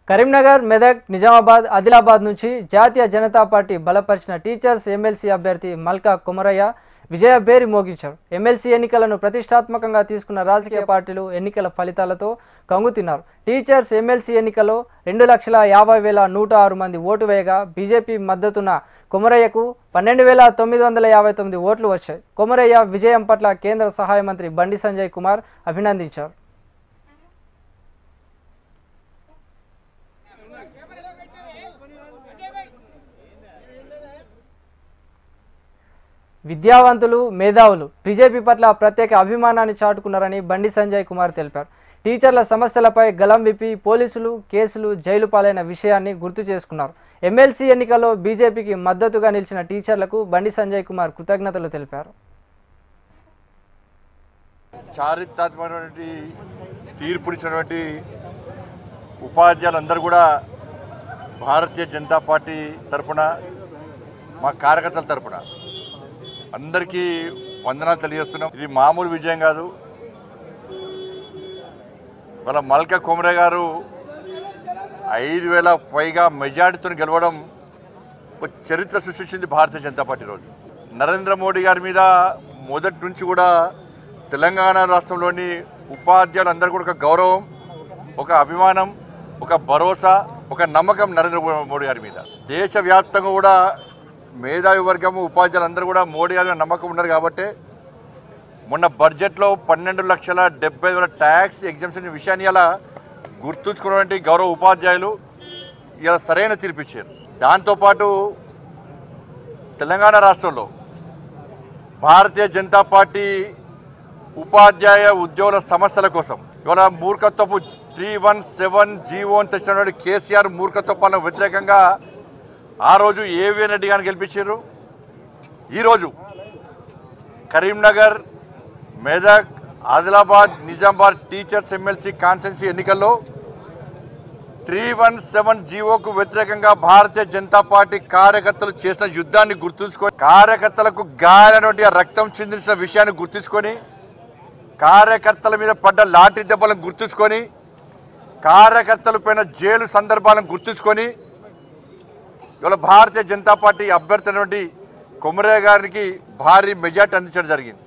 కరీంనగర్, మెదక్, నిజామాబాద్, ఆదిలాబాద్ నుంచి జాతీయ జనతా పార్టీ బలపరిచిన టీచర్స్ ఎమ్మెల్సీ అభ్యర్థి మల్కా కొమరయ్య విజయ బేరి మోగించారు. ఎమ్మెల్సీ ఎన్నికలను ప్రతిష్టాత్మకంగా తీసుకున్న రాజకీయ పార్టీలు ఎన్నికల ఫలితాలతో కంగుతిన్నారు. టీచర్స్ ఎమ్మెల్సీ ఎన్నికల్లో 2,50,106 మంది ఓటు వేయగా బీజేపీ మద్దతున్న కొమరయ్యకు 12,959 ఓట్లు వచ్చాయి. కొమరయ్య విజయం పట్ల కేంద్ర సహాయ మంత్రి బండి సంజయ్ కుమార్ అభినందించారు. విద్యావంతులు, మేధావులు బీజేపీ పట్ల ప్రత్యేక అభిమానాన్ని చాటుకున్నారని బండి సంజయ్ కుమార్ తెలిపారు. టీచర్ల సమస్యలపై గలం విప్పి పోలీసులు, కేసులు, జైలు పాలైన విషయాన్ని గుర్తు చేసుకున్నారు. ఎమ్మెల్సీ ఎన్నికల్లో బీజేపీకి మద్దతుగా నిలిచిన టీచర్లకు బండి సంజయ్ కుమార్ కృతజ్ఞతలు తెలిపారు. చారిత్రాత్మకమైనటువంటి తీర్పునిచ్చినటువంటి ఉపాధ్యాయులందరూ కూడా భారతీయ జనతా పార్టీ తరఫున, మా కార్యకర్తల తరఫున అందరికీ వందనాలు తెలియజేస్తున్నాం. ఇది మామూలు విజయం కాదు. వాళ్ళ మల్కా కొమరయ్య గారు 5,000 పైగా మెజార్టీతో గెలవడం ఒక చరిత్ర సృష్టించింది భారతీయ జనతా పార్టీ. రోజు నరేంద్ర మోడీ గారి మీద మొదటి నుంచి కూడా తెలంగాణ రాష్ట్రంలోని ఉపాధ్యాయులందరూ కూడా ఒక గౌరవం, ఒక అభిమానం, ఒక భరోసా, ఒక నమ్మకం నరేంద్ర మోడీ గారి మీద. దేశవ్యాప్తంగా కూడా మేధావి వర్గము, ఉపాధ్యాయులందరూ కూడా మోడీ గారి నమ్మకం ఉన్నారు. కాబట్టి మొన్న బడ్జెట్లో 12,70,000 ట్యాక్స్ ఎగ్జామ్షన్ విషయాన్ని ఇలా గుర్తుంచుకున్నటువంటి గౌరవ ఉపాధ్యాయులు ఇలా సరైన తీర్పిచ్చారు. దాంతోపాటు తెలంగాణ రాష్ట్రంలో భారతీయ జనతా పార్టీ ఉపాధ్యాయ ఉద్యోగుల సమస్యల కోసం ఇవాళ మూర్ఖత్వపు 317 జీవో తెచ్చినటువంటి కేసీఆర్ మూర్ఖత్వ పాలన వ్యతిరేకంగా ఆ రోజు ఏవిఎన్ రెడ్డి గారిని గెలిపించారు. ఈరోజు Karimnagar, Medak, Adilabad, Nizamabad teachers MLC constituency ఎన్నికల్లో 317 జీవోకు వ్యతిరేకంగా భారతీయ జనతా పార్టీ కార్యకర్తలు చేసిన యుద్ధాన్ని గుర్తుంచుకొని, కార్యకర్తలకు గాయమైనటువంటి రక్తం చిందించిన విషయాన్ని గుర్తుంచుకొని, కార్యకర్తల మీద పడ్డ లాఠీ దెబ్బలను గుర్తుంచుకొని, కార్యకర్తల పైన జైలు సందర్భాలను గుర్తుంచుకొని ఇవాళ భారతీయ జనతా పార్టీ అభ్యర్థి అయినటువంటి కొమరయ్య గారికి భారీ మెజార్టీ అందించడం జరిగింది.